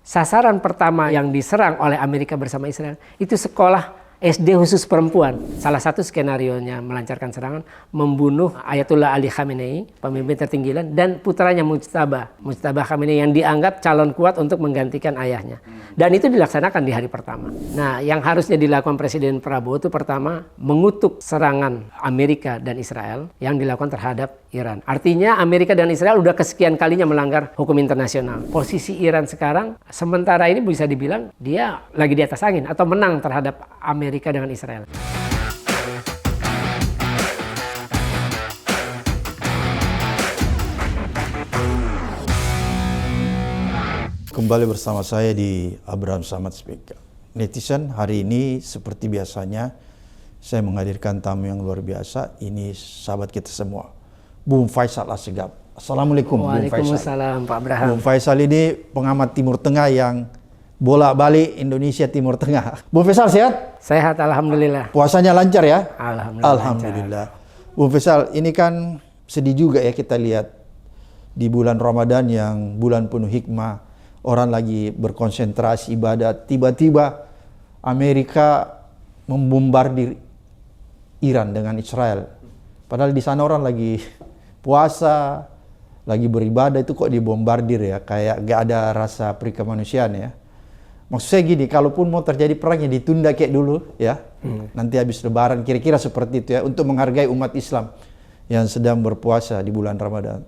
sasaran pertama yang diserang oleh Amerika bersama Israel itu sekolah SD khusus perempuan. Salah satu skenarionya melancarkan serangan, membunuh Ayatullah Ali Khamenei, pemimpin tertinggi Iran, dan putranya Mujtaba Khamenei yang dianggap calon kuat untuk menggantikan ayahnya. Dan itu dilaksanakan di hari pertama. Nah, yang harusnya dilakukan Presiden Prabowo itu pertama, mengutuk serangan Amerika dan Israel yang dilakukan terhadap Iran. Artinya Amerika dan Israel udah kesekian kalinya melanggar hukum internasional. Posisi Iran sekarang, sementara ini bisa dibilang dia lagi di atas angin atau menang terhadap Amerika dengan Israel. Kembali bersama saya di Abraham Samad Speaker. Netizen, hari ini seperti biasanya saya menghadirkan tamu yang luar biasa. Ini sahabat kita semua, Bung Faisal Assegaf. Assalamualaikum Bung Faisal. Waalaikumsalam Pak Abraham. Bung Faisal ini pengamat Timur Tengah yang bolak-balik Indonesia Timur Tengah. Bung Faisal sehat? Sehat, alhamdulillah. Puasanya lancar ya? Alhamdulillah. Bung Faisal, ini kan sedih juga ya kita lihat di bulan Ramadan yang bulan penuh hikmah, orang lagi berkonsentrasi ibadah, tiba-tiba Amerika membombardir Iran dengan Israel. Padahal di sana orang lagi puasa, lagi beribadah, itu kok dibombardir ya, kayak gak ada rasa perikemanusiaan ya. Maksud saya gini, kalaupun mau terjadi perang ya ditunda kayak dulu ya. Nanti habis lebaran, kira-kira seperti itu ya, untuk menghargai umat Islam yang sedang berpuasa di bulan Ramadan.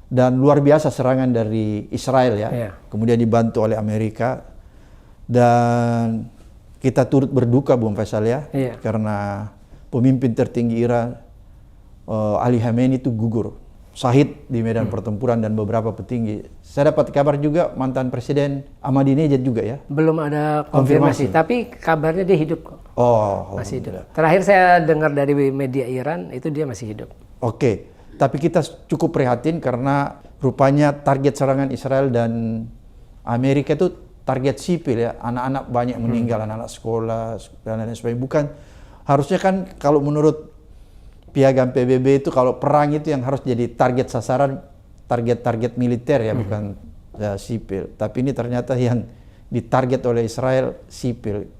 Dan luar biasa serangan dari Israel ya, kemudian dibantu oleh Amerika. Dan kita turut berduka Bung Faisal ya, karena pemimpin tertinggi Iran, Ali Khamenei itu gugur, syahid di medan pertempuran, dan beberapa petinggi. Saya dapat kabar juga mantan Presiden Ahmadinejad juga ya. Belum ada konfirmasi, tapi kabarnya dia hidup kok. Oh, masih hidup. Terakhir saya dengar dari media Iran, itu dia masih hidup. Oke, tapi kita cukup prihatin karena rupanya target serangan Israel dan Amerika itu target sipil ya. Anak-anak banyak meninggal, anak-anak sekolah dan lain sebagainya. Bukan, harusnya kan kalau menurut Piagam PBB itu kalau perang itu yang harus jadi target sasaran, target-target militer ya, bukan ya, sipil. Tapi ini ternyata yang ditarget oleh Israel sipil.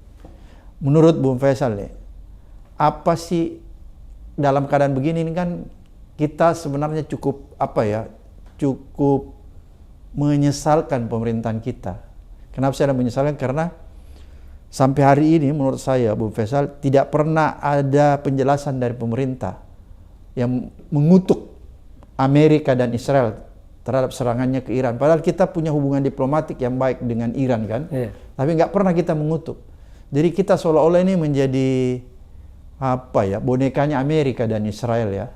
Menurut Bung Faisal nih, apa sih dalam keadaan begini ini kan kita sebenarnya cukup cukup menyesalkan pemerintahan kita. Kenapa saya menyesalkan? Karena sampai hari ini menurut saya Bung Faisal tidak pernah ada penjelasan dari pemerintah yang mengutuk Amerika dan Israel terhadap serangannya ke Iran. Padahal kita punya hubungan diplomatik yang baik dengan Iran kan, tapi nggak pernah kita mengutuk. Jadi kita seolah-olah ini menjadi bonekanya Amerika dan Israel ya.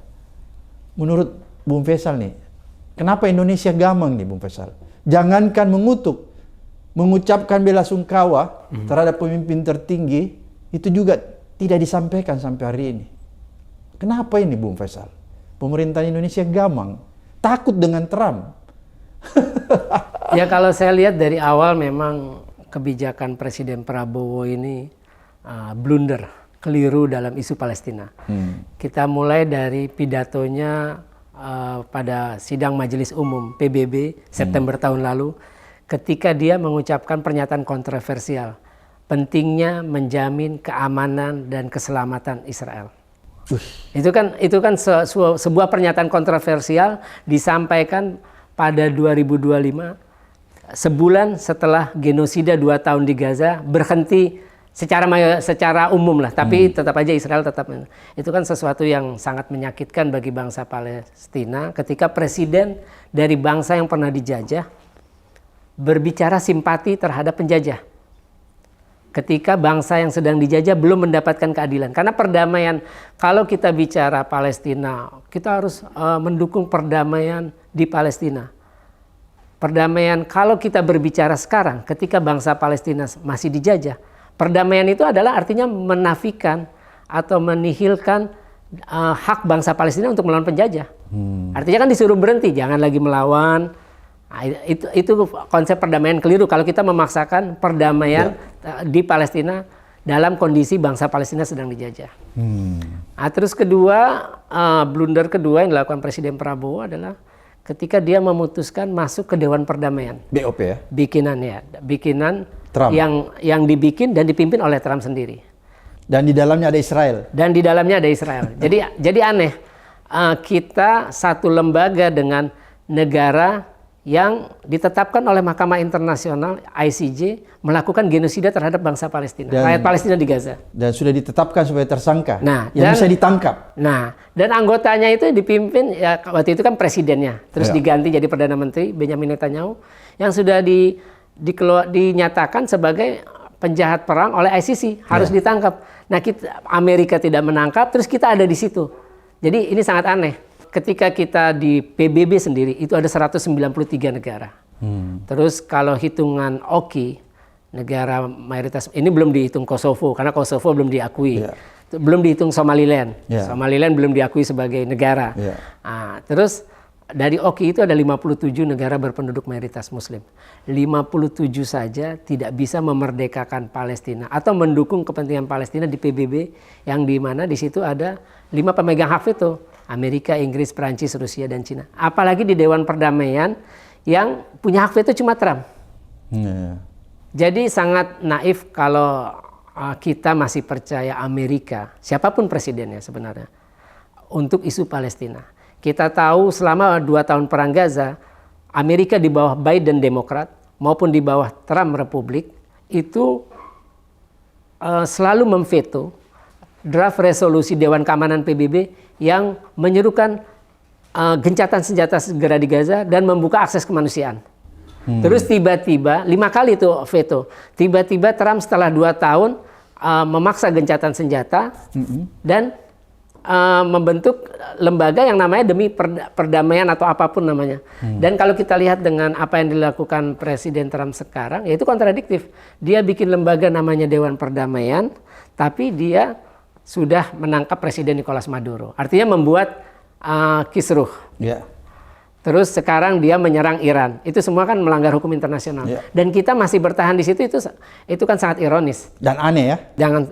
Menurut Bung Faisal nih, kenapa Indonesia gamang nih Bung Faisal? Jangankan mengutuk, mengucapkan bela sungkawa terhadap pemimpin tertinggi, itu juga tidak disampaikan sampai hari ini. Kenapa ini Bung Faisal? Pemerintahan Indonesia gamang, takut dengan Trump. Ya kalau saya lihat dari awal memang kebijakan Presiden Prabowo ini blunder, keliru dalam isu Palestina. Kita mulai dari pidatonya pada sidang Majelis Umum PBB September tahun lalu, ketika dia mengucapkan pernyataan kontroversial, pentingnya menjamin keamanan dan keselamatan Israel. Itu kan sebuah pernyataan kontroversial disampaikan pada 2025, sebulan setelah genosida 2 tahun di Gaza berhenti secara umum lah, tapi tetap aja Israel tetap. Itu kan sesuatu yang sangat menyakitkan bagi bangsa Palestina ketika presiden dari bangsa yang pernah dijajah berbicara simpati terhadap penjajah. Ketika bangsa yang sedang dijajah belum mendapatkan keadilan. Karena perdamaian, kalau kita bicara Palestina, kita harus mendukung perdamaian di Palestina. Perdamaian, kalau kita berbicara sekarang ketika bangsa Palestina masih dijajah, perdamaian itu adalah artinya menafikan atau menihilkan hak bangsa Palestina untuk melawan penjajah. Artinya kan disuruh berhenti, jangan lagi melawan. Nah, itu konsep perdamaian keliru kalau kita memaksakan perdamaian di Palestina dalam kondisi bangsa Palestina sedang dijajah. Nah, terus kedua, blunder kedua yang dilakukan Presiden Prabowo adalah ketika dia memutuskan masuk ke Dewan Perdamaian. BOP ya? Bikinan Trump. yang dibikin dan dipimpin oleh Trump sendiri. Dan di dalamnya ada Israel. Jadi aneh. Kita satu lembaga dengan negara yang ditetapkan oleh Mahkamah Internasional ICJ melakukan genosida terhadap bangsa Palestina, rakyat Palestina di Gaza. Dan sudah ditetapkan sebagai tersangka. Nah, yang bisa ditangkap. Nah, dan anggotanya itu dipimpin ya waktu itu kan presidennya, terus diganti jadi Perdana Menteri Benjamin Netanyahu yang sudah dinyatakan sebagai penjahat perang oleh ICC, harus ditangkap. Nah, Amerika tidak menangkap, terus kita ada di situ. Jadi ini sangat aneh. Ketika kita di PBB sendiri itu ada 193 negara. Terus kalau hitungan OKI, negara mayoritas ini belum dihitung Kosovo karena Kosovo belum diakui. Belum dihitung Somaliland. Somaliland belum diakui sebagai negara. Terus dari OKI itu ada 57 negara berpenduduk mayoritas muslim. 57 saja tidak bisa memerdekakan Palestina atau mendukung kepentingan Palestina di PBB yang di mana di situ ada 5 pemegang hak veto. Amerika, Inggris, Perancis, Rusia, dan Cina. Apalagi di Dewan Perdamaian yang punya hak veto cuma Trump. Jadi sangat naif kalau kita masih percaya Amerika, siapapun presidennya sebenarnya, untuk isu Palestina. Kita tahu selama 2 tahun perang Gaza, Amerika di bawah Biden Demokrat maupun di bawah Trump Republik itu selalu memveto draft resolusi Dewan Keamanan PBB yang menyerukan gencatan senjata segera di Gaza dan membuka akses kemanusiaan. Terus tiba-tiba 5 kali itu veto. Tiba-tiba Trump setelah 2 tahun memaksa gencatan senjata dan membentuk lembaga yang namanya demi perdamaian atau apapun namanya. Dan kalau kita lihat dengan apa yang dilakukan Presiden Trump sekarang, ya itu kontradiktif. Dia bikin lembaga namanya Dewan Perdamaian, tapi dia sudah menangkap Presiden Nicolas Maduro. Artinya membuat kisruh. Terus sekarang dia menyerang Iran. Itu semua kan melanggar hukum internasional. Dan kita masih bertahan di situ, itu kan sangat ironis. Dan aneh ya?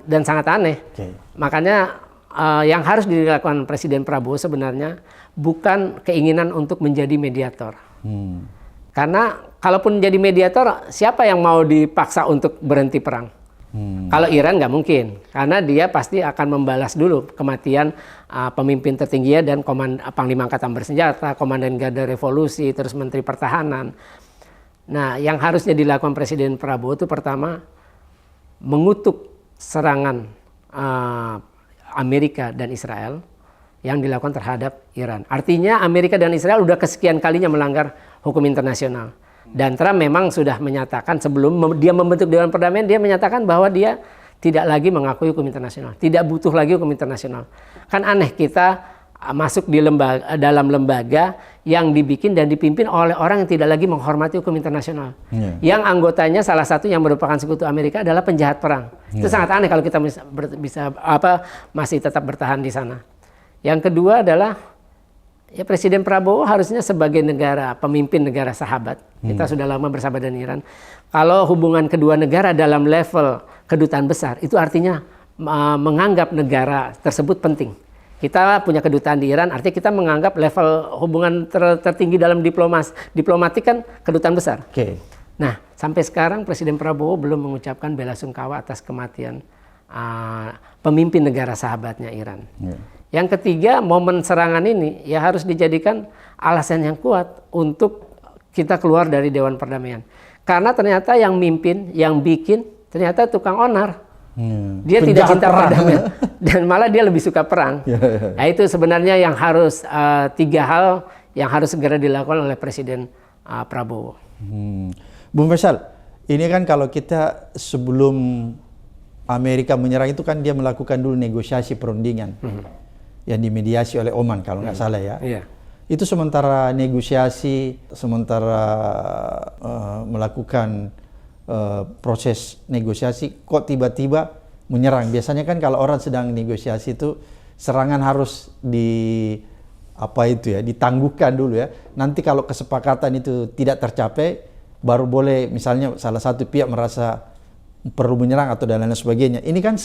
Dan sangat aneh. Makanya yang harus dilakukan Presiden Prabowo sebenarnya bukan keinginan untuk menjadi mediator. Karena kalaupun menjadi mediator, siapa yang mau dipaksa untuk berhenti perang? Kalau Iran nggak mungkin, karena dia pasti akan membalas dulu kematian pemimpin tertingginya dan Panglima Angkatan Bersenjata, Komandan Garda Revolusi, terus Menteri Pertahanan. Nah, yang harusnya dilakukan Presiden Prabowo itu pertama mengutuk serangan Amerika dan Israel yang dilakukan terhadap Iran. Artinya Amerika dan Israel udah kesekian kalinya melanggar hukum internasional. Dan Trump memang sudah menyatakan sebelum dia membentuk Dewan Perdamaian, dia menyatakan bahwa dia tidak lagi mengakui hukum internasional, tidak butuh lagi hukum internasional. Kan aneh kita masuk di dalam lembaga yang dibikin dan dipimpin oleh orang yang tidak lagi menghormati hukum internasional. Yang anggotanya salah satu yang merupakan sekutu Amerika adalah penjahat perang. Itu sangat aneh kalau kita masih tetap bertahan di sana. Yang kedua adalah ya Presiden Prabowo harusnya sebagai pemimpin negara sahabat. Kita sudah lama bersahabat dengan Iran. Kalau hubungan kedua negara dalam level kedutaan besar, itu artinya menganggap negara tersebut penting. Kita punya kedutaan di Iran, artinya kita menganggap level hubungan tertinggi dalam diplomatik kan kedutaan besar. Nah, sampai sekarang Presiden Prabowo belum mengucapkan bela sungkawa atas kematian pemimpin negara sahabatnya Iran. Yang ketiga, momen serangan ini ya harus dijadikan alasan yang kuat untuk kita keluar dari Dewan Perdamaian. Karena ternyata yang mimpin, yang bikin, ternyata tukang onar. Dia tidak cinta perdamaian dan malah dia lebih suka perang. Nah, itu sebenarnya yang harus 3 hal yang harus segera dilakukan oleh Presiden Prabowo. Bung Faisal, ini kan kalau kita sebelum Amerika menyerang itu kan dia melakukan dulu negosiasi perundingan yang dimediasi oleh Oman kalau nggak salah ya. Itu sementara negosiasi, sementara melakukan proses negosiasi, kok tiba-tiba menyerang. Biasanya kan kalau orang sedang negosiasi itu serangan harus ditangguhkan dulu ya. Nanti kalau kesepakatan itu tidak tercapai, baru boleh misalnya salah satu pihak merasa perlu menyerang atau dan lain sebagainya. Ini kan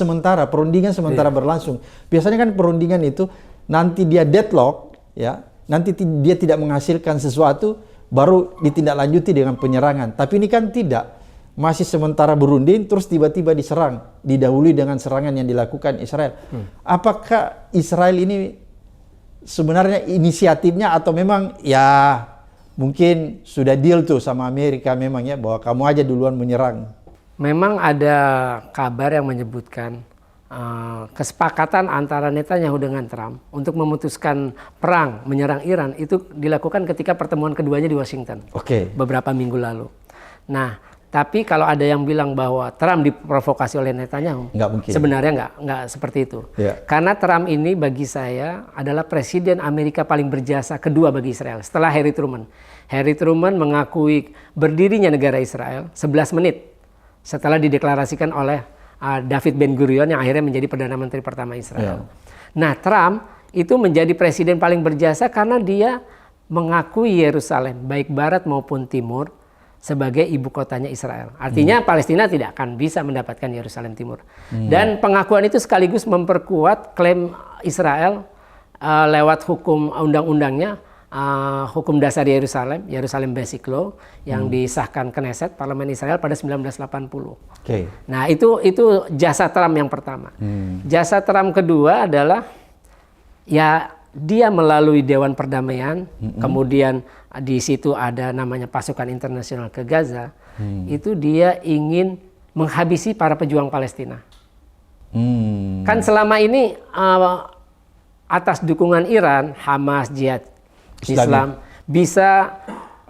perundingan sementara berlangsung. Biasanya kan perundingan itu nanti dia deadlock ya. nanti dia tidak menghasilkan sesuatu, baru ditindaklanjuti dengan penyerangan. Tapi ini kan tidak. Masih sementara berunding, terus tiba-tiba diserang, didahului dengan serangan yang dilakukan Israel. Apakah Israel ini sebenarnya inisiatifnya atau memang ya mungkin sudah deal tuh sama Amerika memang ya, bahwa kamu aja duluan menyerang? Memang ada kabar yang menyebutkan kesepakatan antara Netanyahu dengan Trump untuk memutuskan perang menyerang Iran itu dilakukan ketika pertemuan keduanya di Washington. Beberapa minggu lalu. Nah, tapi kalau ada yang bilang bahwa Trump diprovokasi oleh Netanyahu, nggak mungkin. Sebenarnya nggak seperti itu. Karena Trump ini bagi saya adalah presiden Amerika paling berjasa kedua bagi Israel setelah Harry Truman. Harry Truman mengakui berdirinya negara Israel 11 menit setelah dideklarasikan oleh David Ben-Gurion yang akhirnya menjadi Perdana Menteri pertama Israel. Nah, Trump itu menjadi presiden paling berjasa karena dia mengakui Yerusalem, baik barat maupun timur, sebagai ibu kotanya Israel. Artinya Palestina tidak akan bisa mendapatkan Yerusalem Timur. Dan pengakuan itu sekaligus memperkuat klaim Israel lewat hukum undang-undangnya, hukum dasar Yerusalem, Yerusalem Basic Law, yang disahkan Knesset, Parlemen Israel pada 1980. Nah, itu jasa Trump yang pertama. Jasa Trump kedua adalah ya dia melalui Dewan Perdamaian, kemudian di situ ada namanya pasukan internasional ke Gaza, itu dia ingin menghabisi para pejuang Palestina. Kan selama ini atas dukungan Iran, Hamas, Jihad Islam bisa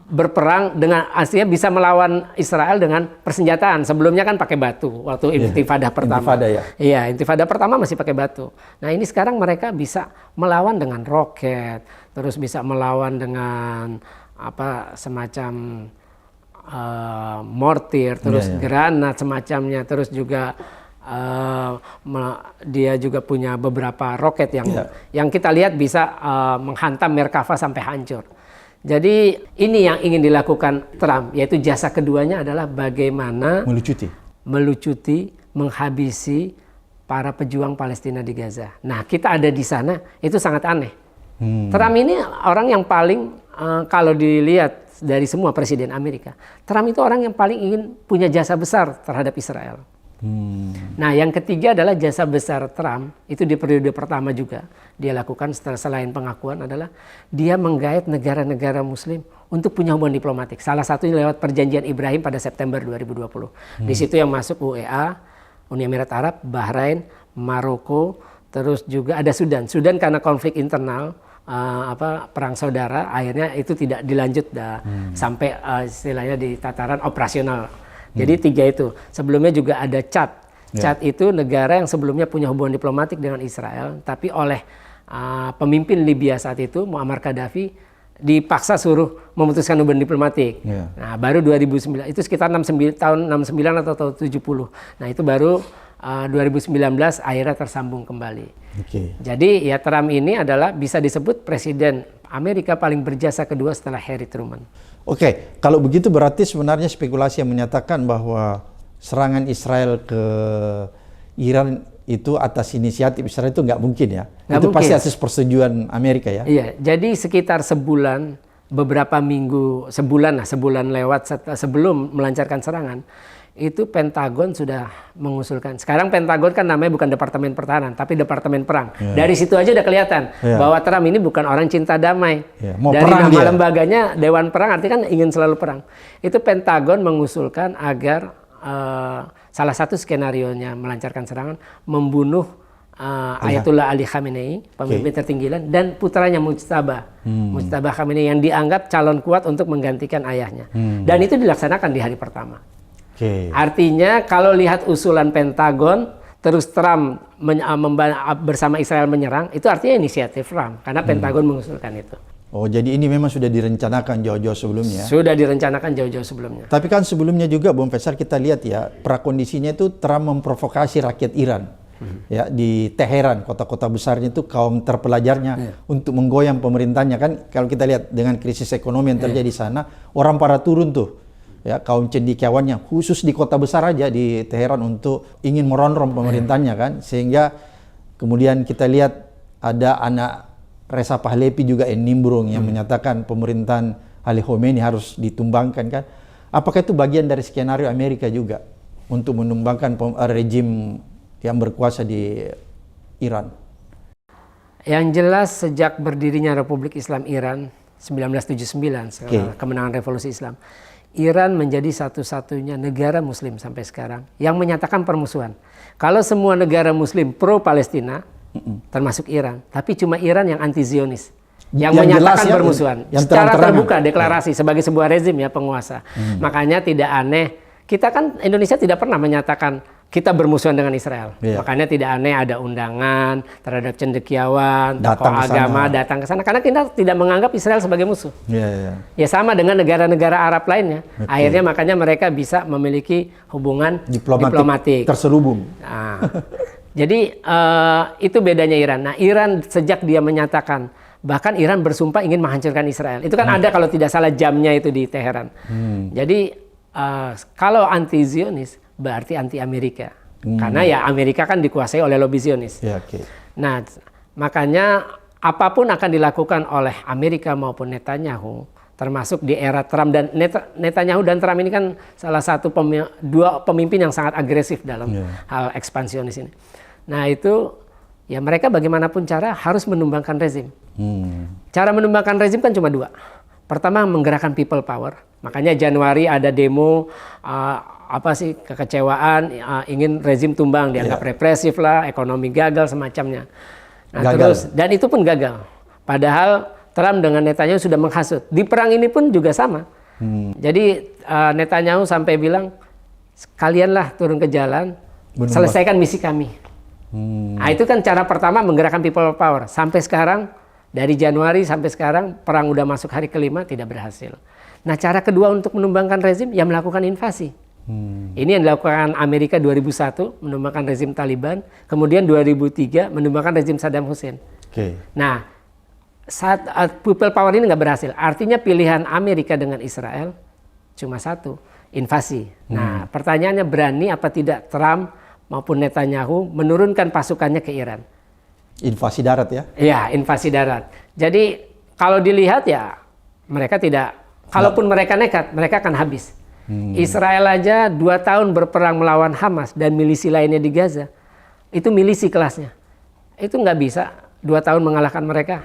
berperang dengan, artinya bisa melawan Israel dengan persenjataan. Sebelumnya kan pakai batu waktu Intifadah pertama. Iya, Intifadah pertama masih pakai batu. Nah, ini sekarang mereka bisa melawan dengan roket, terus bisa melawan dengan semacam mortir, terus granat semacamnya, terus juga dia juga punya beberapa roket yang kita lihat bisa menghantam Merkava sampai hancur. Jadi ini yang ingin dilakukan Trump, yaitu jasa keduanya adalah bagaimana melucuti, menghabisi para pejuang Palestina di Gaza. Nah, kita ada di sana, itu sangat aneh. Trump ini orang yang paling, kalau dilihat dari semua presiden Amerika, Trump itu orang yang paling ingin punya jasa besar terhadap Israel. Nah, yang ketiga adalah jasa besar Trump, itu di periode pertama juga dia lakukan selain pengakuan adalah dia menggait negara-negara muslim untuk punya hubungan diplomatik. Salah satunya lewat perjanjian Ibrahim pada September 2020. Di situ yang masuk UEA, Uni Emirat Arab, Bahrain, Maroko, terus juga ada Sudan. Sudan karena konflik internal, perang saudara, akhirnya itu tidak dilanjut sampai istilahnya di tataran operasional. Jadi 3 itu. Sebelumnya juga ada Chad. Chad itu negara yang sebelumnya punya hubungan diplomatik dengan Israel, tapi oleh pemimpin Libya saat itu, Muammar Gaddafi, dipaksa suruh memutuskan hubungan diplomatik. Nah, baru 2009, itu sekitar tahun 69 atau tahun 70. Nah, itu baru 2019 akhirnya tersambung kembali. Jadi ya Trump ini adalah bisa disebut presiden Amerika paling berjasa kedua setelah Harry Truman. Kalau begitu berarti sebenarnya spekulasi yang menyatakan bahwa serangan Israel ke Iran itu atas inisiatif Israel itu nggak mungkin ya? Itu pasti atas persetujuan Amerika ya? Iya, jadi sekitar sebulan, beberapa minggu, sebulan lewat sebelum melancarkan serangan, itu Pentagon sudah mengusulkan. Sekarang Pentagon kan namanya bukan Departemen Pertahanan, tapi Departemen Perang. Dari situ aja udah kelihatan bahwa Trump ini bukan orang cinta damai. Dari nama lembaganya Dewan Perang, artinya kan ingin selalu perang. Itu Pentagon mengusulkan agar salah satu skenarionya melancarkan serangan, membunuh Ayatollah Ali Khamenei, pemimpin tertinggi Iran, dan putranya Mujtaba Khamenei yang dianggap calon kuat untuk menggantikan ayahnya. Dan itu dilaksanakan di hari pertama. Artinya kalau lihat usulan Pentagon, terus Trump bersama Israel menyerang, itu artinya inisiatif Trump, karena Pentagon mengusulkan itu. Jadi ini memang sudah direncanakan jauh-jauh sebelumnya? Sudah direncanakan jauh-jauh sebelumnya. Tapi kan sebelumnya juga, Bung Faisal, kita lihat ya, prakondisinya itu Trump memprovokasi rakyat Iran. Ya, di Teheran, kota-kota besarnya itu kaum terpelajarnya untuk menggoyang pemerintahnya. Kan kalau kita lihat dengan krisis ekonomi yang terjadi di sana, orang pada turun tuh. Ya, kaum cendekiawannya khusus di kota besar aja di Teheran untuk ingin merongrong pemerintahnya kan, sehingga kemudian kita lihat ada anak Reza Pahlavi juga yang nimbrung yang menyatakan pemerintahan Ali Khomeini harus ditumbangkan kan. Apakah itu bagian dari skenario Amerika juga untuk menumbangkan rejim yang berkuasa di Iran? Yang jelas sejak berdirinya Republik Islam Iran 1979 setelah kemenangan revolusi Islam, Iran menjadi satu-satunya negara muslim sampai sekarang yang menyatakan permusuhan. Kalau semua negara muslim pro Palestina termasuk Iran, tapi cuma Iran yang anti Zionis, yang menyatakan permusuhan secara terbuka deklarasi sebagai sebuah rezim ya penguasa. Makanya tidak aneh, kita kan Indonesia tidak pernah menyatakan kita bermusuhan dengan Israel. Makanya tidak aneh ada undangan terhadap cendekiawan, tokoh agama datang ke sana karena kita tidak menganggap Israel sebagai musuh. Ya sama dengan negara-negara Arab lainnya. Akhirnya makanya mereka bisa memiliki hubungan diplomatik terselubung. Nah, jadi itu bedanya Iran. Nah, Iran sejak dia menyatakan, bahkan Iran bersumpah ingin menghancurkan Israel. Itu kan ada kalau tidak salah jamnya itu di Teheran. Jadi kalau anti Zionis berarti anti Amerika. Karena ya Amerika kan dikuasai oleh lobby Zionis. Nah, makanya apapun akan dilakukan oleh Amerika maupun Netanyahu, termasuk di era Trump, dan Netanyahu dan Trump ini kan salah satu dua pemimpin yang sangat agresif dalam hal ekspansionis ini. Nah itu ya mereka bagaimanapun cara harus menumbangkan rezim. Cara menumbangkan rezim kan cuma dua. Pertama menggerakkan people power. Makanya Januari ada demo kekecewaan ingin rezim tumbang, dianggap represif lah, ekonomi gagal semacamnya. Nah, terus dan itu pun gagal. Padahal Trump dengan Netanyahu sudah menghasut. Di perang ini pun juga sama. Jadi Netanyahu sampai bilang kalianlah turun ke jalan, selesaikan misi kami. Nah, itu kan cara pertama menggerakkan people power. Sampai sekarang, dari Januari sampai sekarang, perang udah masuk hari kelima, tidak berhasil. Nah, cara kedua untuk menumbangkan rezim, ya melakukan invasi. Ini yang dilakukan Amerika 2001, menumbangkan rezim Taliban. Kemudian 2003, menumbangkan rezim Saddam Hussein. Nah, saat people power ini nggak berhasil. Artinya pilihan Amerika dengan Israel cuma satu, invasi. Nah, pertanyaannya berani apa tidak Trump maupun Netanyahu menurunkan pasukannya ke Iran. Invasi darat ya? Iya, invasi darat. Jadi kalau dilihat ya mereka tidak, kalaupun mereka nekat, mereka akan habis. Israel aja 2 tahun berperang melawan Hamas dan milisi lainnya di Gaza. Itu milisi kelasnya. Itu nggak bisa 2 tahun mengalahkan mereka.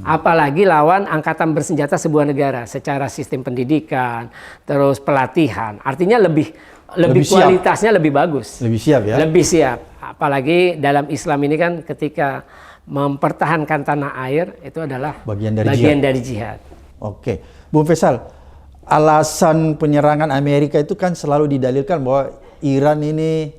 Apalagi lawan angkatan bersenjata sebuah negara secara sistem pendidikan, terus pelatihan. Artinya lebih kualitasnya lebih bagus. Lebih siap ya? Lebih siap. Apalagi dalam Islam ini kan ketika mempertahankan tanah air itu adalah bagian dari jihad. Oke. Bung Faisal, alasan penyerangan Amerika itu kan selalu didalilkan bahwa Iran ini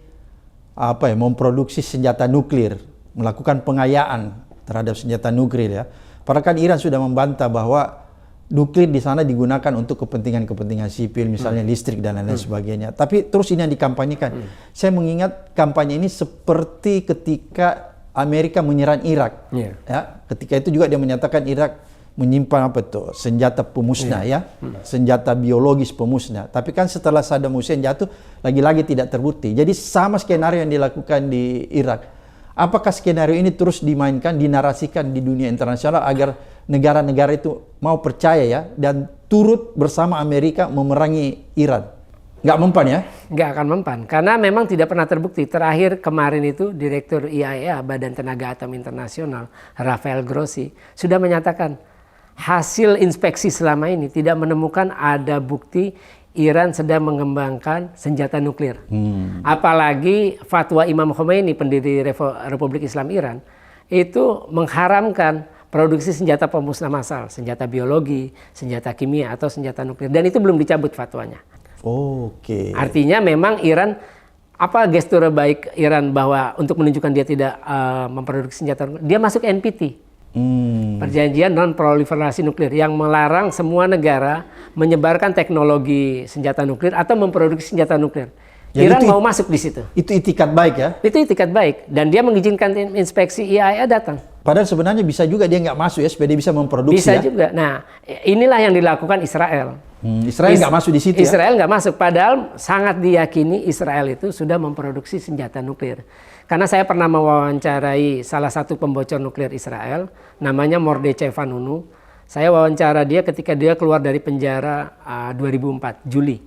memproduksi senjata nuklir, melakukan pengayaan terhadap senjata nuklir ya. Padahal kan Iran sudah membantah bahwa nuklir di sana digunakan untuk kepentingan sipil, misalnya listrik dan lain-lain sebagainya. Tapi terus ini yang dikampanyekan. Saya mengingat kampanye ini seperti ketika Amerika menyerang Irak. Ya, ketika itu juga dia menyatakan Irak menyimpan senjata pemusnah ya, senjata biologis pemusnah. Tapi kan setelah Saddam Hussein jatuh, lagi-lagi tidak terbukti. Jadi sama skenario yang dilakukan di Irak. Apakah skenario ini terus dimainkan, dinarasikan di dunia internasional agar negara-negara itu mau percaya ya dan turut bersama Amerika memerangi Iran? Nggak mempan ya? Nggak akan mempan, karena memang tidak pernah terbukti. Terakhir kemarin itu Direktur IAEA, Badan Tenaga Atom Internasional, Rafael Grossi, sudah menyatakan hasil inspeksi selama ini tidak menemukan ada bukti Iran sedang mengembangkan senjata nuklir. Apalagi fatwa Imam Khomeini, pendiri Republik Islam Iran, itu mengharamkan produksi senjata pemusnah massal, senjata biologi, senjata kimia, atau senjata nuklir. Dan itu belum dicabut fatwanya. Artinya memang Iran, apa gestur baik Iran bahwa untuk menunjukkan dia tidak memproduksi senjata nuklir, dia masuk NPT. Perjanjian non-proliferasi nuklir yang melarang semua negara menyebarkan teknologi senjata nuklir atau memproduksi senjata nuklir. Ya, Iran mau masuk di situ. Itu itikat baik ya? Itu itikat baik, dan dia mengizinkan inspeksi IAEA datang. Padahal sebenarnya bisa juga dia nggak masuk ya, supaya dia bisa memproduksi. Bisa juga. Nah, inilah yang dilakukan Israel. Israel nggak masuk di situ ya? Israel nggak masuk, padahal sangat diyakini Israel itu sudah memproduksi senjata nuklir. Karena saya pernah mewawancarai salah satu pembocor nuklir Israel, namanya Mordechai Vanunu. Saya wawancara dia ketika dia keluar dari penjara 2004, Juli.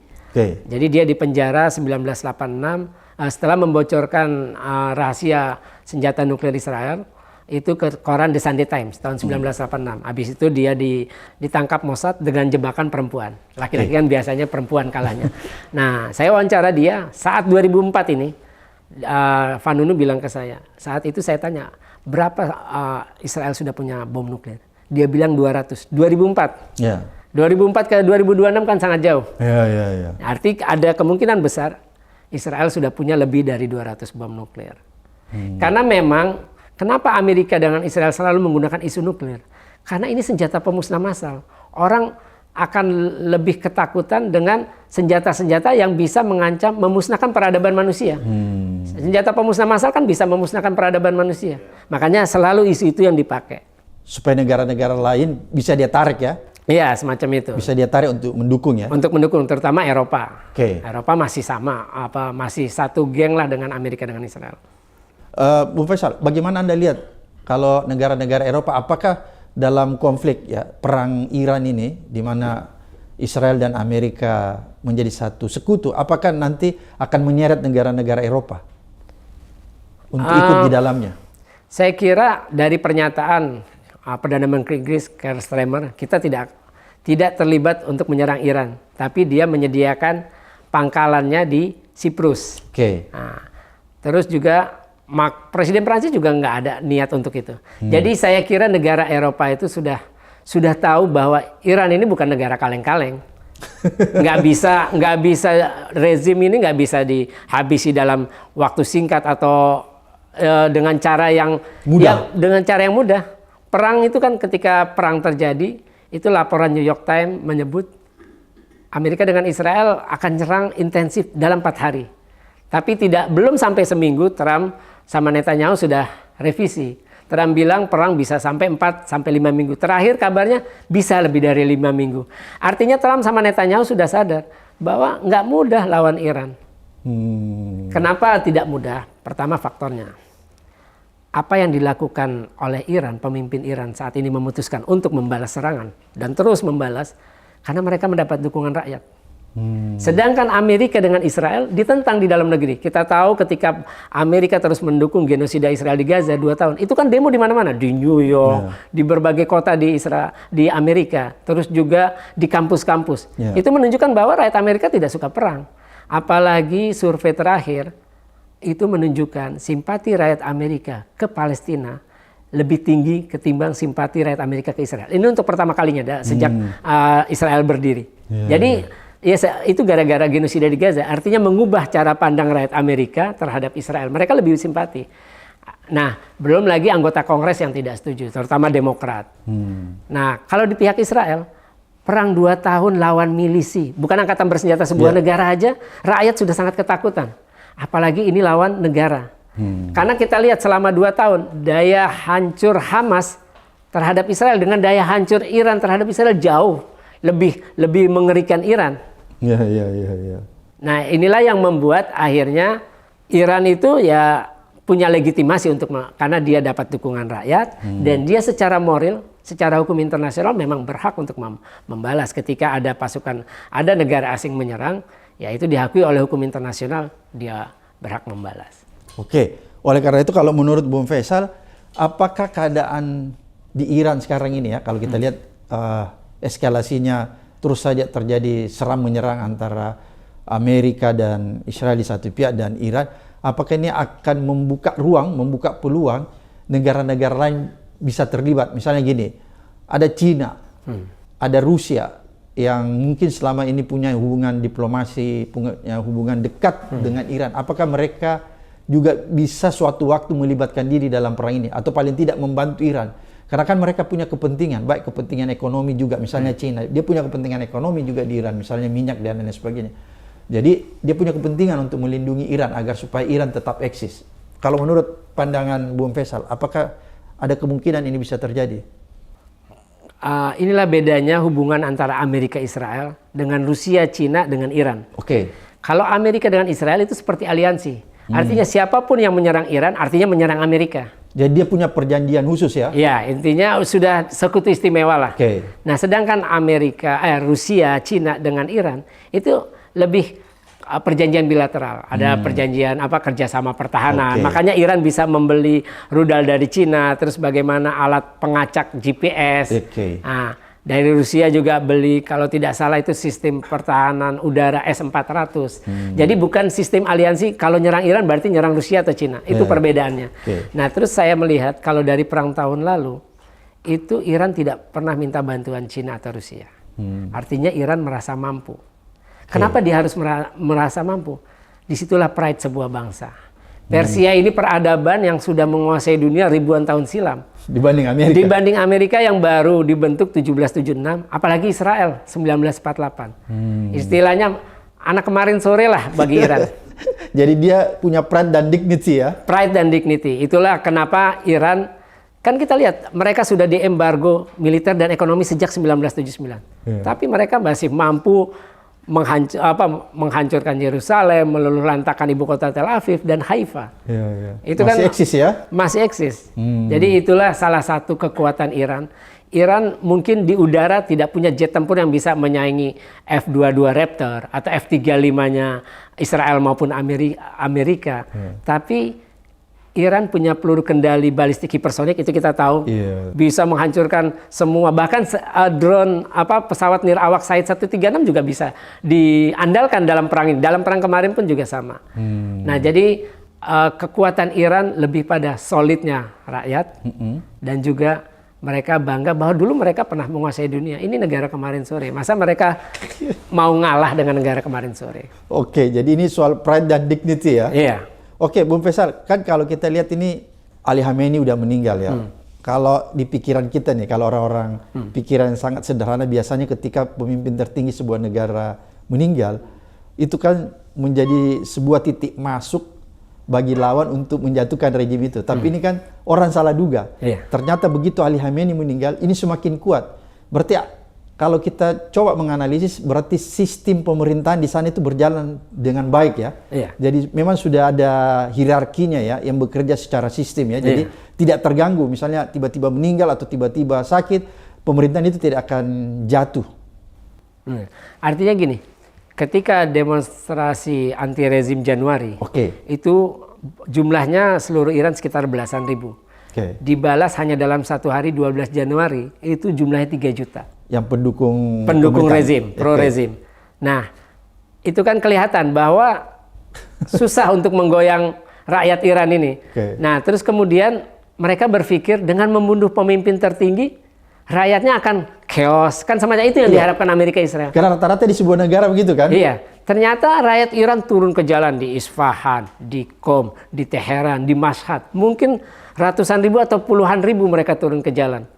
Jadi dia di penjara 1986 setelah membocorkan rahasia senjata nuklir Israel. Itu ke koran The Sunday Times tahun 1986. Habis itu dia ditangkap Mossad dengan jebakan perempuan. Laki-laki kan biasanya perempuan kalahnya. Nah, saya wawancara dia saat 2004 ini. Vanunu bilang ke saya, saat itu saya tanya, berapa Israel sudah punya bom nuklir? Dia bilang 200. 2004. 2004 ke 2026 kan sangat jauh. Arti ada kemungkinan besar Israel sudah punya lebih dari 200 bom nuklir. Karena memang kenapa Amerika dengan Israel selalu menggunakan isu nuklir? Karena ini senjata pemusnah massal. Orang akan lebih ketakutan dengan senjata-senjata yang bisa mengancam, memusnahkan peradaban manusia. Senjata pemusnah massal kan bisa memusnahkan peradaban manusia. Makanya selalu isu itu yang dipakai. Supaya negara-negara lain bisa dia tarik ya? Iya, semacam itu. Bisa dia tarik untuk mendukung ya? Untuk mendukung, terutama Eropa. Eropa masih sama, masih satu geng lah dengan Amerika dengan Israel. Bung Faisal, bagaimana Anda lihat kalau negara-negara Eropa, apakah dalam konflik ya perang Iran ini, di mana Israel dan Amerika menjadi satu sekutu, apakah nanti akan menyeret negara-negara Eropa untuk ikut di dalamnya? Saya kira dari pernyataan Perdana Menteri Inggris Keir Starmer, kita tidak terlibat untuk menyerang Iran, tapi dia menyediakan pangkalannya di Siprus. Nah, terus juga Presiden Prancis juga nggak ada niat untuk itu. Jadi saya kira negara Eropa itu sudah tahu bahwa Iran ini bukan negara kaleng-kaleng. Nggak bisa rezim ini nggak bisa dihabisi dalam waktu singkat atau dengan cara yang mudah. Dengan cara yang mudah. Perang itu kan ketika perang terjadi, itu laporan New York Times menyebut Amerika dengan Israel akan nyerang intensif dalam 4 hari. Tapi belum sampai seminggu Trump sama Netanyahu sudah revisi. Trump bilang perang bisa sampai 4 sampai 5 minggu. Terakhir kabarnya bisa lebih dari 5 minggu. Artinya Trump sama Netanyahu sudah sadar bahwa nggak mudah lawan Iran. Kenapa tidak mudah? Pertama faktornya. Apa yang dilakukan oleh Iran, pemimpin Iran saat ini memutuskan untuk membalas serangan dan terus membalas karena mereka mendapat dukungan rakyat. Sedangkan Amerika dengan Israel ditentang di dalam negeri. Kita tahu ketika Amerika terus mendukung genosida Israel di Gaza 2 tahun, itu kan demo di mana-mana, di New York, di berbagai kota di Amerika, terus juga di kampus-kampus. Itu menunjukkan bahwa rakyat Amerika tidak suka perang. Apalagi survei terakhir itu menunjukkan simpati rakyat Amerika ke Palestina lebih tinggi ketimbang simpati rakyat Amerika ke Israel. Ini untuk pertama kalinya sejak Israel berdiri. Jadi ya, itu gara-gara genosida di Gaza, artinya mengubah cara pandang rakyat Amerika terhadap Israel. Mereka lebih simpati. Nah, belum lagi anggota Kongres yang tidak setuju, terutama Demokrat. Nah, kalau di pihak Israel, perang 2 tahun lawan milisi, bukan angkatan bersenjata sebuah negara aja, rakyat sudah sangat ketakutan. Apalagi ini lawan negara. Karena kita lihat selama 2 tahun, daya hancur Hamas terhadap Israel dengan daya hancur Iran terhadap Israel jauh lebih mengerikan Iran. Nah, inilah yang membuat akhirnya Iran itu ya punya legitimasi karena dia dapat dukungan rakyat dan dia secara moral, secara hukum internasional memang berhak untuk membalas ketika ada negara asing menyerang, ya itu diakui oleh hukum internasional, dia berhak membalas. Oke, oleh karena itu kalau menurut Bung Faisal, apakah keadaan di Iran sekarang ini ya, kalau kita lihat eskalasinya terus saja terjadi serang menyerang antara Amerika dan Israel di satu pihak dan Iran, apakah ini akan membuka peluang negara-negara lain bisa terlibat? Misalnya gini, ada Cina, ada Rusia yang mungkin selama ini punya hubungan diplomasi, punya hubungan dekat dengan Iran. Apakah mereka juga bisa suatu waktu melibatkan diri dalam perang ini atau paling tidak membantu Iran? Karena kan mereka punya kepentingan, baik kepentingan ekonomi juga, misalnya Cina, dia punya kepentingan ekonomi juga di Iran, misalnya minyak dan lain sebagainya. Jadi dia punya kepentingan untuk melindungi Iran agar supaya Iran tetap eksis. Kalau menurut pandangan Bung Faisal, apakah ada kemungkinan ini bisa terjadi? inilah bedanya hubungan antara Amerika Israel dengan Rusia, Cina, dengan Iran. Oke. Kalau Amerika dengan Israel itu seperti aliansi. Artinya siapapun yang menyerang Iran artinya menyerang Amerika. Jadi dia punya perjanjian khusus ya? Ya, intinya sudah sekutu istimewa lah. Oke. Nah, sedangkan Rusia, Cina dengan Iran itu lebih perjanjian bilateral. Ada perjanjian kerjasama pertahanan. Oke. Makanya Iran bisa membeli rudal dari Cina, terus bagaimana alat pengacak GPS. Oke. Nah, dari Rusia juga beli, kalau tidak salah itu sistem pertahanan udara S-400. Jadi bukan sistem aliansi, kalau nyerang Iran berarti nyerang Rusia atau Cina. Itu perbedaannya. Okay. Nah, terus saya melihat kalau dari perang tahun lalu, itu Iran tidak pernah minta bantuan Cina atau Rusia. Artinya Iran merasa mampu. Kenapa dia harus merasa mampu? Disitulah pride sebuah bangsa. Persia ini peradaban yang sudah menguasai dunia ribuan tahun silam. Dibanding Amerika? Dibanding Amerika yang baru dibentuk 1776, apalagi Israel 1948. Istilahnya anak kemarin sore lah bagi Iran. Jadi dia punya pride dan dignity ya? Pride dan dignity. Itulah kenapa Iran, kan kita lihat mereka sudah diembargo militer dan ekonomi sejak 1979. Tapi mereka masih mampu menghancurkan Yerusalem, meluluhlantakkan ibu kota Tel Aviv dan Haifa. Itu masih kan eksis ya? Masih eksis. Jadi itulah salah satu kekuatan Iran. Iran mungkin di udara tidak punya jet tempur yang bisa menyaingi F-22 Raptor atau F-35-nya Israel maupun Amerika. Tapi Iran punya peluru kendali balistik hipersonik, itu kita tahu, bisa menghancurkan semua, bahkan drone pesawat nirawak Said 136 juga bisa diandalkan dalam perang ini. Dalam perang kemarin pun juga sama. Nah, jadi kekuatan Iran lebih pada solidnya rakyat dan juga mereka bangga bahwa dulu mereka pernah menguasai dunia. Ini negara kemarin sore. Masa mereka mau ngalah dengan negara kemarin sore? Oke, jadi ini soal pride dan dignity ya? Iya. Oke, Bung Faisal, kan kalau kita lihat ini Ali Khamenei udah meninggal ya. Kalau di pikiran kita nih, kalau orang-orang pikiran yang sangat sederhana, biasanya ketika pemimpin tertinggi sebuah negara meninggal, itu kan menjadi sebuah titik masuk bagi lawan untuk menjatuhkan rejim itu. Tapi ini kan orang salah duga. Ternyata begitu Ali Khamenei meninggal, ini semakin kuat. Berarti kalau kita coba menganalisis, berarti sistem pemerintahan di sana itu berjalan dengan baik ya. Jadi memang sudah ada hierarkinya ya, yang bekerja secara sistem ya. Jadi tidak terganggu, misalnya tiba-tiba meninggal atau tiba-tiba sakit, pemerintahan itu tidak akan jatuh. Artinya gini, ketika demonstrasi anti rezim Januari, itu jumlahnya seluruh Iran sekitar belasan ribu. Dibalas hanya dalam satu hari 12 Januari, itu jumlahnya 3 juta. Yang pendukung rezim, pro rezim. Nah, itu kan kelihatan bahwa susah untuk menggoyang rakyat Iran ini. Nah, terus kemudian mereka berpikir dengan membunuh pemimpin tertinggi, rakyatnya akan chaos. Kan sama itu yang diharapkan Amerika Israel. Karena rata-rata di sebuah negara begitu kan? Iya. Ternyata rakyat Iran turun ke jalan di Isfahan, di Qom, di Teheran, di Mashhad. Mungkin ratusan ribu atau puluhan ribu mereka turun ke jalan.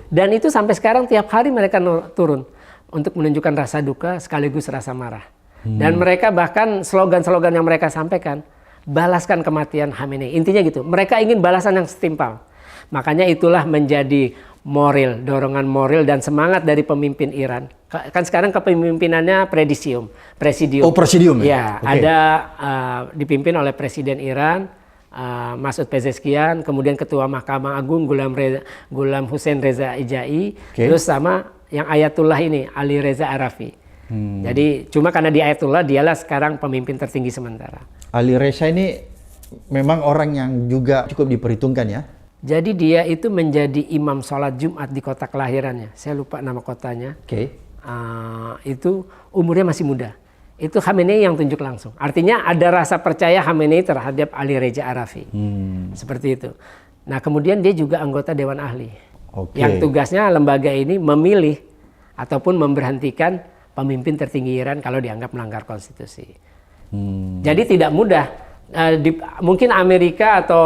Dan itu sampai sekarang tiap hari mereka turun untuk menunjukkan rasa duka sekaligus rasa marah. Dan mereka bahkan slogan-slogan yang mereka sampaikan, balaskan kematian Khamenei. Intinya gitu, mereka ingin balasan yang setimpal. Makanya itulah menjadi moral, dorongan moral dan semangat dari pemimpin Iran. Kan sekarang kepemimpinannya presidium. Oh, presidium ya? Ada dipimpin oleh Presiden Iran, Masoud Pezeshkian, kemudian Ketua Mahkamah Agung Ghulam Hussein Reza Ijai, terus sama yang Ayatullah ini Ali Reza Arafi. Jadi cuma karena dia Ayatullah, dialah sekarang pemimpin tertinggi sementara. Ali Reza ini memang orang yang juga cukup diperhitungkan ya. Jadi dia itu menjadi imam sholat Jumat di kota kelahirannya. Saya lupa nama kotanya. Itu umurnya masih muda. Itu Khamenei yang tunjuk langsung. Artinya ada rasa percaya Khamenei terhadap Ali Reza Arafi. Seperti itu. Nah, kemudian dia juga anggota Dewan Ahli. Yang tugasnya lembaga ini memilih ataupun memberhentikan pemimpin tertinggi Iran kalau dianggap melanggar konstitusi. Jadi tidak mudah. Mungkin Amerika atau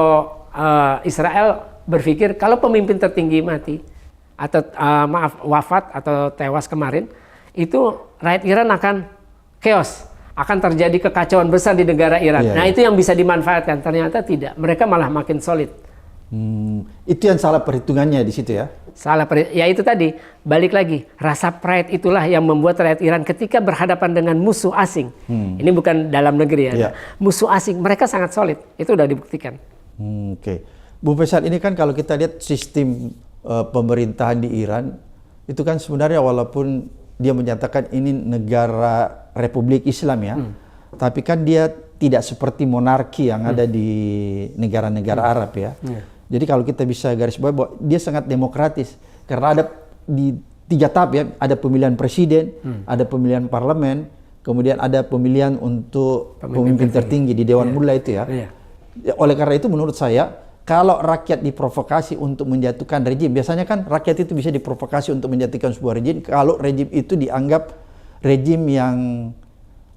Israel berpikir kalau pemimpin tertinggi mati atau wafat atau tewas kemarin, itu rakyat Iran akan chaos, akan terjadi kekacauan besar di negara Iran. Nah, itu yang bisa dimanfaatkan. Ternyata tidak, mereka malah makin solid. Itu yang salah perhitungannya di situ ya? Ya itu tadi, balik lagi, rasa pride itulah yang membuat rakyat Iran ketika berhadapan dengan musuh asing. Ini bukan dalam negeri ya. Musuh asing, mereka sangat solid, itu udah dibuktikan. Oke. Bung Faisal, ini kan kalau kita lihat sistem pemerintahan di Iran, itu kan sebenarnya walaupun dia menyatakan ini negara Republik Islam ya, tapi kan dia tidak seperti monarki yang ada di negara-negara Arab ya. Jadi kalau kita bisa garis bawahi bahwa dia sangat demokratis karena ada di 3 tahap ya, ada pemilihan presiden, ada pemilihan parlemen, kemudian ada pemilihan untuk pemimpin tertinggi di Dewan Mulia itu ya. Oleh karena itu menurut saya kalau rakyat diprovokasi untuk menjatuhkan rejim, biasanya kan rakyat itu bisa diprovokasi untuk menjatuhkan sebuah rejim kalau rejim itu dianggap rejim yang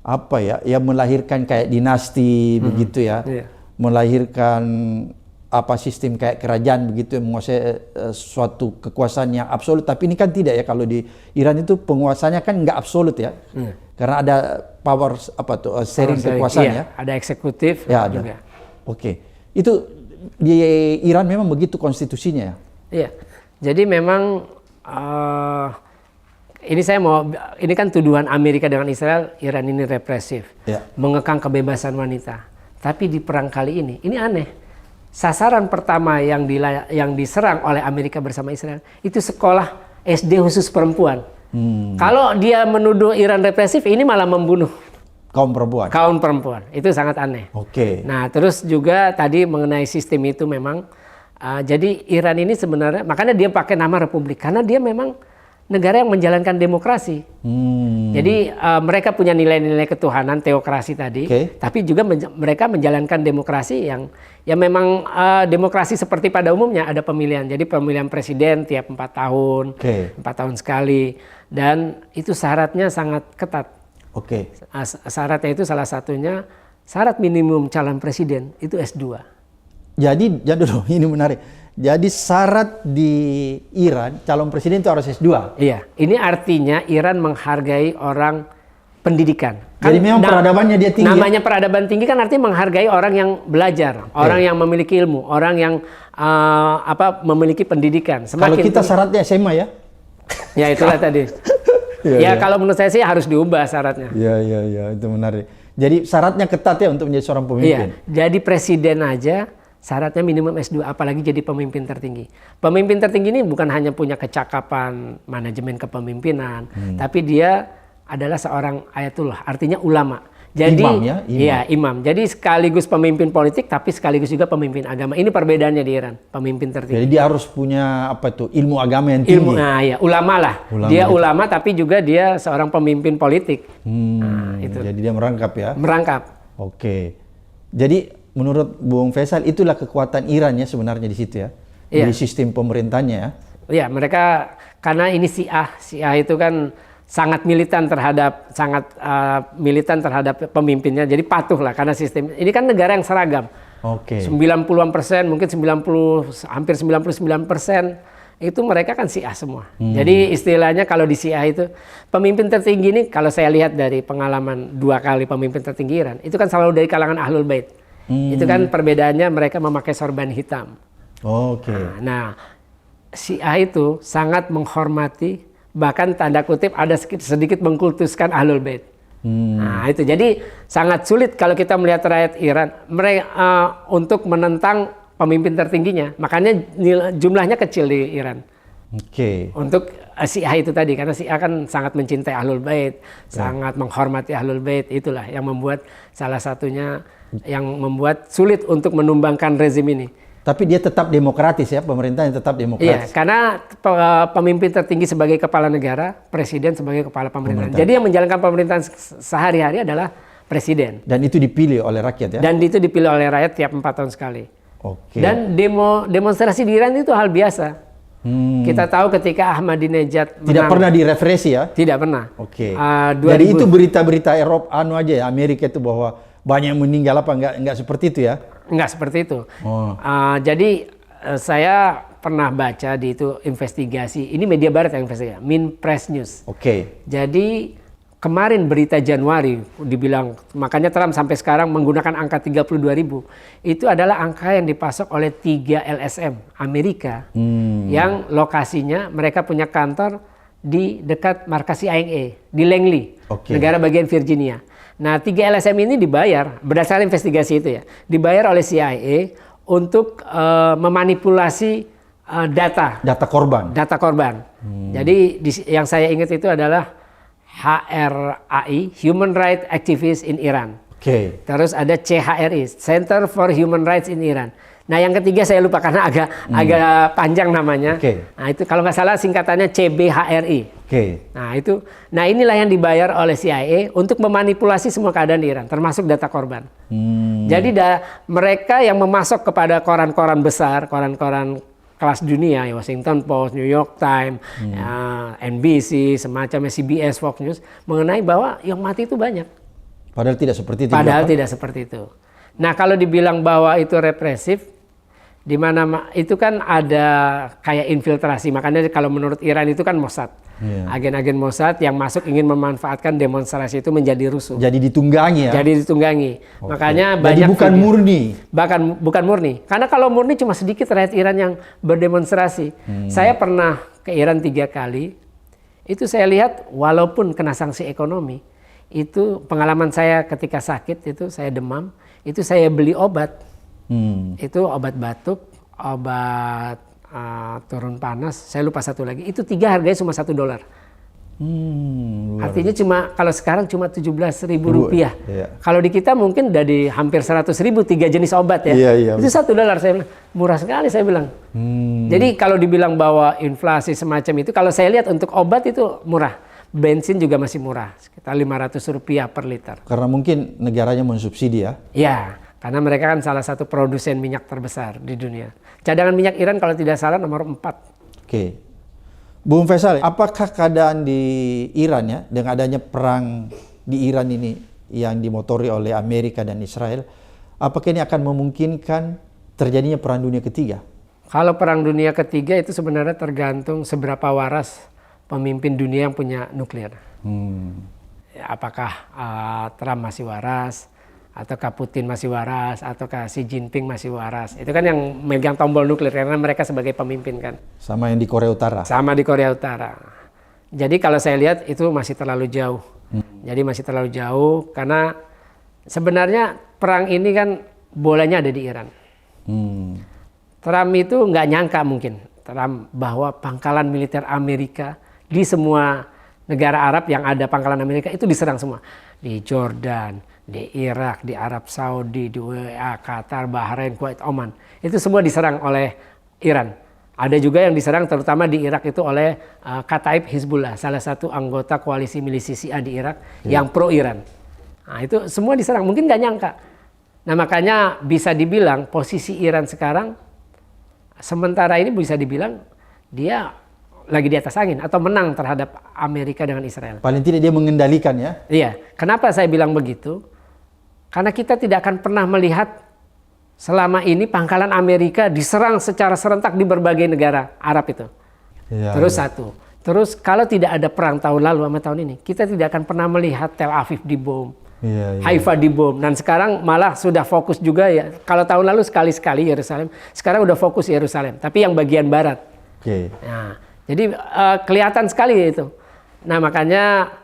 apa ya, yang melahirkan kayak dinasti begitu ya, melahirkan apa sistem kayak kerajaan begitu yang menguasai suatu kekuasaan yang absolut. Tapi ini kan tidak ya, kalau di Iran itu penguasanya kan nggak absolut ya, karena ada power apa tuh sharing kekuasaan ya. Ada eksekutif ya ada. juga. Oke, itu di Iran memang begitu konstitusinya ya. Iya, jadi memang ini kan tuduhan Amerika dengan Israel, Iran ini represif, mengekang kebebasan wanita. Tapi di perang kali ini aneh. Sasaran pertama yang diserang oleh Amerika bersama Israel itu sekolah SD khusus perempuan. Kalau dia menuduh Iran represif, ini malah membunuh kaum perempuan. Kaum perempuan, itu sangat aneh. Oke. Nah, terus juga tadi mengenai sistem itu memang, jadi Iran ini sebenarnya, makanya dia pakai nama Republik karena dia memang negara yang menjalankan demokrasi. Jadi mereka punya nilai-nilai ketuhanan, teokrasi tadi, tapi juga mereka menjalankan demokrasi yang memang demokrasi seperti pada umumnya, ada pemilihan. Jadi pemilihan presiden tiap 4 tahun, 4 tahun sekali, dan itu syaratnya sangat ketat. Syaratnya itu salah satunya, syarat minimum calon presiden itu S2. Jadi ini menarik. Jadi syarat di Iran calon presiden itu harus S2. Iya, ini artinya Iran menghargai orang pendidikan. Jadi memang peradabannya dia tinggi. Namanya peradaban tinggi kan artinya menghargai orang yang belajar, orang yang memiliki ilmu, orang yang memiliki pendidikan. Kalau kita syaratnya SMA ya? Ya itulah tadi. Kalau menurut saya sih harus diubah syaratnya. Iya, itu menarik. Jadi syaratnya ketat ya untuk menjadi seorang pemimpin. Jadi presiden aja syaratnya minimum S2, apalagi jadi pemimpin tertinggi. Pemimpin tertinggi ini bukan hanya punya kecakapan manajemen kepemimpinan, tapi dia adalah seorang ayatullah, artinya ulama. Jadi imam ya? Imam. Jadi sekaligus pemimpin politik, tapi sekaligus juga pemimpin agama. Ini perbedaannya di Iran, pemimpin tertinggi. Jadi dia harus punya ilmu agama yang tinggi. Ulama lah. Dia ulama, tapi juga dia seorang pemimpin politik. Itu. Jadi dia merangkap ya? Merangkap. Oke. Jadi menurut Bung Faisal itulah kekuatan Iran ya sebenarnya di situ ya, di sistem pemerintahnya ya. Iya, mereka karena ini Syiah itu kan sangat militan terhadap pemimpinnya, jadi patuh lah karena sistem ini kan negara yang seragam. 90-an%, mungkin hampir 99% itu mereka kan Syiah semua. Jadi istilahnya kalau di Syiah itu pemimpin tertinggi ini, kalau saya lihat dari pengalaman 2 kali pemimpin tertinggi Iran, itu kan selalu dari kalangan Ahlul Bait. Itu kan perbedaannya, mereka memakai sorban hitam. Nah, Syiah itu sangat menghormati, bahkan tanda kutip ada sedikit mengkultuskan Ahlul Bait. Nah itu, jadi sangat sulit kalau kita melihat rakyat Iran untuk menentang pemimpin tertingginya. Makanya jumlahnya kecil di Iran. Untuk Syiah itu tadi, karena Syiah kan sangat mencintai Ahlul Bait, sangat menghormati Ahlul Bait. Itulah yang membuat salah satunya yang membuat sulit untuk menumbangkan rezim ini. Tapi dia tetap demokratis ya, pemerintahnya tetap demokratis. Iya, karena pemimpin tertinggi sebagai kepala negara, presiden sebagai kepala pemerintahan. Jadi yang menjalankan pemerintahan sehari-hari adalah presiden. Dan itu dipilih oleh rakyat ya? Dan itu dipilih oleh rakyat tiap 4 tahun sekali. Dan demonstrasi di Iran itu hal biasa. Kita tahu ketika Ahmadinejad menang. Tidak pernah direpresi ya? Tidak pernah. Jadi itu berita-berita Eropa aja ya, Amerika itu bahwa banyak yang meninggal apa, enggak seperti itu ya? Enggak seperti itu. Jadi saya pernah baca di itu investigasi, ini media barat yang investigasi, Min Press News. Jadi kemarin berita Januari dibilang, makanya Trump sampai sekarang menggunakan angka 32.000. Itu adalah angka yang dipasok oleh 3 LSM Amerika yang lokasinya mereka punya kantor di dekat markas CIA di Langley, negara bagian Virginia. Nah, 3 LSM ini dibayar berdasarkan investigasi itu ya, dibayar oleh CIA untuk memanipulasi data korban. Jadi yang saya ingat itu adalah HRAI, Human Rights Activist in Iran. Terus ada CHRI, Center for Human Rights in Iran. Nah, yang ketiga saya lupa karena agak panjang namanya. Nah, itu kalau nggak salah singkatannya CBHRI. Nah inilah yang dibayar oleh CIA untuk memanipulasi semua keadaan di Iran, termasuk data korban. Jadi mereka yang memasok kepada koran-koran besar, koran-koran kelas dunia, Washington Post, New York Times, NBC, semacamnya CBS, Fox News, mengenai bahwa yang mati itu banyak. Padahal tidak seperti itu. Tidak seperti itu. Nah, kalau dibilang bahwa itu represif, di mana itu kan ada kayak infiltrasi. Makanya kalau menurut Iran itu kan Mossad. Agen-agen Mossad yang masuk ingin memanfaatkan demonstrasi itu menjadi rusuh. Jadi ditunggangi ya? Jadi ditunggangi. Makanya banyak bukan murni? Bukan murni. Karena kalau murni cuma sedikit rakyat Iran yang berdemonstrasi. Saya pernah ke Iran 3 kali. Itu saya lihat walaupun kena sanksi ekonomi, itu pengalaman saya ketika sakit itu saya demam, itu saya beli obat. Itu obat batuk, obat turun panas, saya lupa satu lagi. Itu 3 harganya cuma $1. Artinya kalau sekarang cuma Rp17.000. Kalau di kita mungkin udah di hampir 100.000 3 jenis obat ya. Itu $1 saya bilang, murah sekali saya bilang. Jadi kalau dibilang bahwa inflasi semacam itu, kalau saya lihat untuk obat itu murah. Bensin juga masih murah, sekitar Rp500 per liter. Karena mungkin negaranya mensubsidi ya? Iya. Karena mereka kan salah satu produsen minyak terbesar di dunia. Cadangan minyak Iran kalau tidak salah nomor 4. Bung Faisal, apakah keadaan di Iran ya, dengan adanya perang di Iran ini yang dimotori oleh Amerika dan Israel, apakah ini akan memungkinkan terjadinya perang dunia ketiga? Kalau perang dunia ketiga itu sebenarnya tergantung seberapa waras pemimpin dunia yang punya nuklir. Apakah Trump masih waras? Ataukah Putin masih waras, ataukah Xi Jinping masih waras. Itu kan yang megang tombol nuklir, karena mereka sebagai pemimpin kan. Sama yang di Korea Utara? Sama di Korea Utara. Jadi kalau saya lihat itu masih terlalu jauh. Jadi masih terlalu jauh, karena sebenarnya perang ini kan bolanya ada di Iran. Trump itu nggak nyangka mungkin, Trump bahwa pangkalan militer Amerika di semua negara Arab yang ada pangkalan Amerika itu diserang semua. Di Jordan, di Irak, di Arab Saudi, di UAE, Qatar, Bahrain, Kuwait, Oman. Itu semua diserang oleh Iran. Ada juga yang diserang terutama di Irak itu oleh Kataib Hizbullah, salah satu anggota koalisi milisi Syiah di Irak yang pro Iran. Nah, itu semua diserang, mungkin nggak nyangka. Nah, makanya bisa dibilang posisi Iran sekarang sementara ini bisa dibilang dia lagi di atas angin atau menang terhadap Amerika dengan Israel. Paling tidak dia mengendalikan ya? Iya. Kenapa saya bilang begitu? Karena kita tidak akan pernah melihat selama ini pangkalan Amerika diserang secara serentak di berbagai negara Arab itu. Terus satu. Terus kalau tidak ada perang tahun lalu sama tahun ini, kita tidak akan pernah melihat Tel Aviv dibom, Haifa dibom. Dan sekarang malah sudah fokus juga ya. Kalau tahun lalu sekali-sekali Yerusalem, sekarang udah fokus Yerusalem. Tapi yang bagian barat. Nah, jadi kelihatan sekali itu. Nah, makanya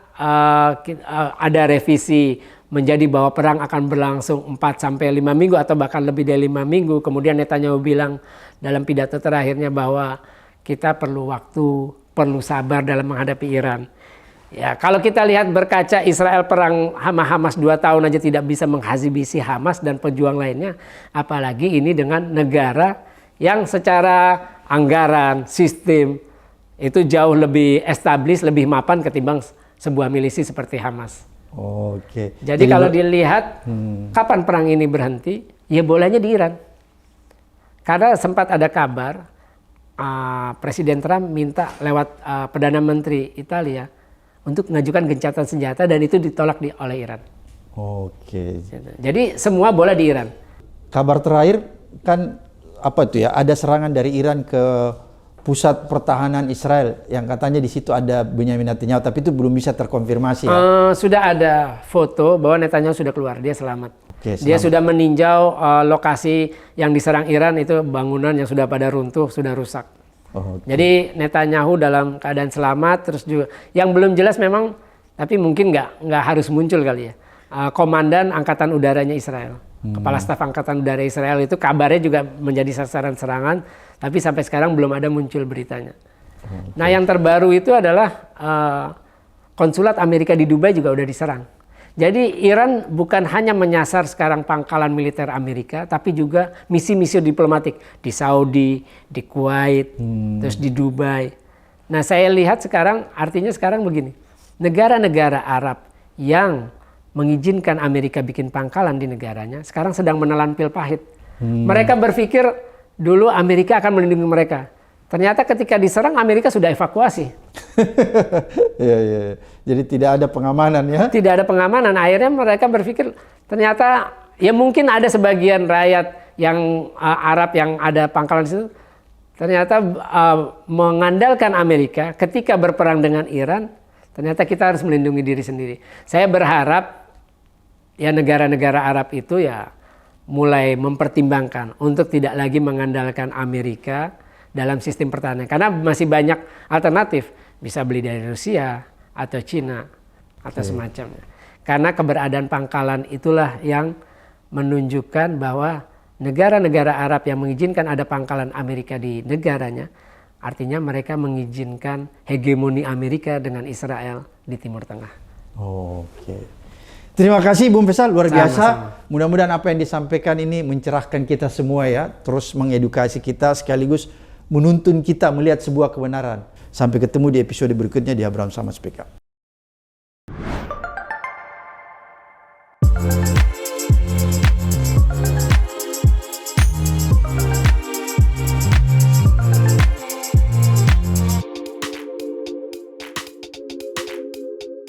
ada revisi menjadi bahwa perang akan berlangsung 4-5 minggu atau bahkan lebih dari 5 minggu. Kemudian Netanyahu bilang dalam pidato terakhirnya bahwa kita perlu waktu, perlu sabar dalam menghadapi Iran. Ya, kalau kita lihat berkaca Israel perang sama Hamas 2 tahun aja tidak bisa menghabisi Hamas dan pejuang lainnya, apalagi ini dengan negara yang secara anggaran, sistem itu jauh lebih established, lebih mapan ketimbang sebuah milisi seperti Hamas. Jadi kalau dilihat kapan perang ini berhenti, ya bolanya di Iran. Karena sempat ada kabar Presiden Trump minta lewat Perdana Menteri Italia untuk mengajukan gencatan senjata dan itu ditolak oleh Iran. Jadi semua bola di Iran. Kabar terakhir kan apa itu ya? Ada serangan dari Iran ke pusat pertahanan Israel yang katanya di situ ada Benyamin Netanyahu, tapi itu belum bisa terkonfirmasi ya. Sudah ada foto bahwa Netanyahu sudah keluar, dia selamat. Oke, Dia selamat. sudah meninjau lokasi yang diserang Iran, itu bangunan yang sudah pada runtuh, sudah rusak. Oh, Jadi Netanyahu dalam keadaan selamat. Terus juga yang belum jelas memang, tapi mungkin nggak harus muncul kali ya. Komandan Angkatan Udaranya Israel, Kepala Staf Angkatan Udara Israel itu kabarnya juga menjadi sasaran serangan, tapi sampai sekarang belum ada muncul beritanya. Nah yang terbaru itu adalah konsulat Amerika di Dubai juga udah diserang. Jadi Iran bukan hanya menyasar sekarang pangkalan militer Amerika, tapi juga misi-misi diplomatik di Saudi, di Kuwait, terus di Dubai. Nah saya lihat sekarang, artinya sekarang begini, negara-negara Arab yang mengizinkan Amerika bikin pangkalan di negaranya, sekarang sedang menelan pil pahit. Mereka berpikir dulu Amerika akan melindungi mereka. Ternyata ketika diserang Amerika sudah evakuasi. Ya. Jadi tidak ada pengamanan ya? Tidak ada pengamanan. Akhirnya mereka berpikir ternyata ya mungkin ada sebagian rakyat yang Arab yang ada pangkalan di situ. Ternyata mengandalkan Amerika ketika berperang dengan Iran. Ternyata kita harus melindungi diri sendiri. Saya berharap ya negara-negara Arab itu ya mulai mempertimbangkan untuk tidak lagi mengandalkan Amerika dalam sistem pertahanan. Karena masih banyak alternatif. Bisa beli dari Rusia atau Cina atau semacamnya. Karena keberadaan pangkalan itulah yang menunjukkan bahwa negara-negara Arab yang mengizinkan ada pangkalan Amerika di negaranya, artinya mereka mengizinkan hegemoni Amerika dengan Israel di Timur Tengah. Oke. Terima kasih Bung Faisal, luar biasa. Sama-sama. Mudah-mudahan apa yang disampaikan ini mencerahkan kita semua ya, terus mengedukasi kita sekaligus menuntun kita melihat sebuah kebenaran. Sampai ketemu di episode berikutnya di Abraham Sama Speak Up.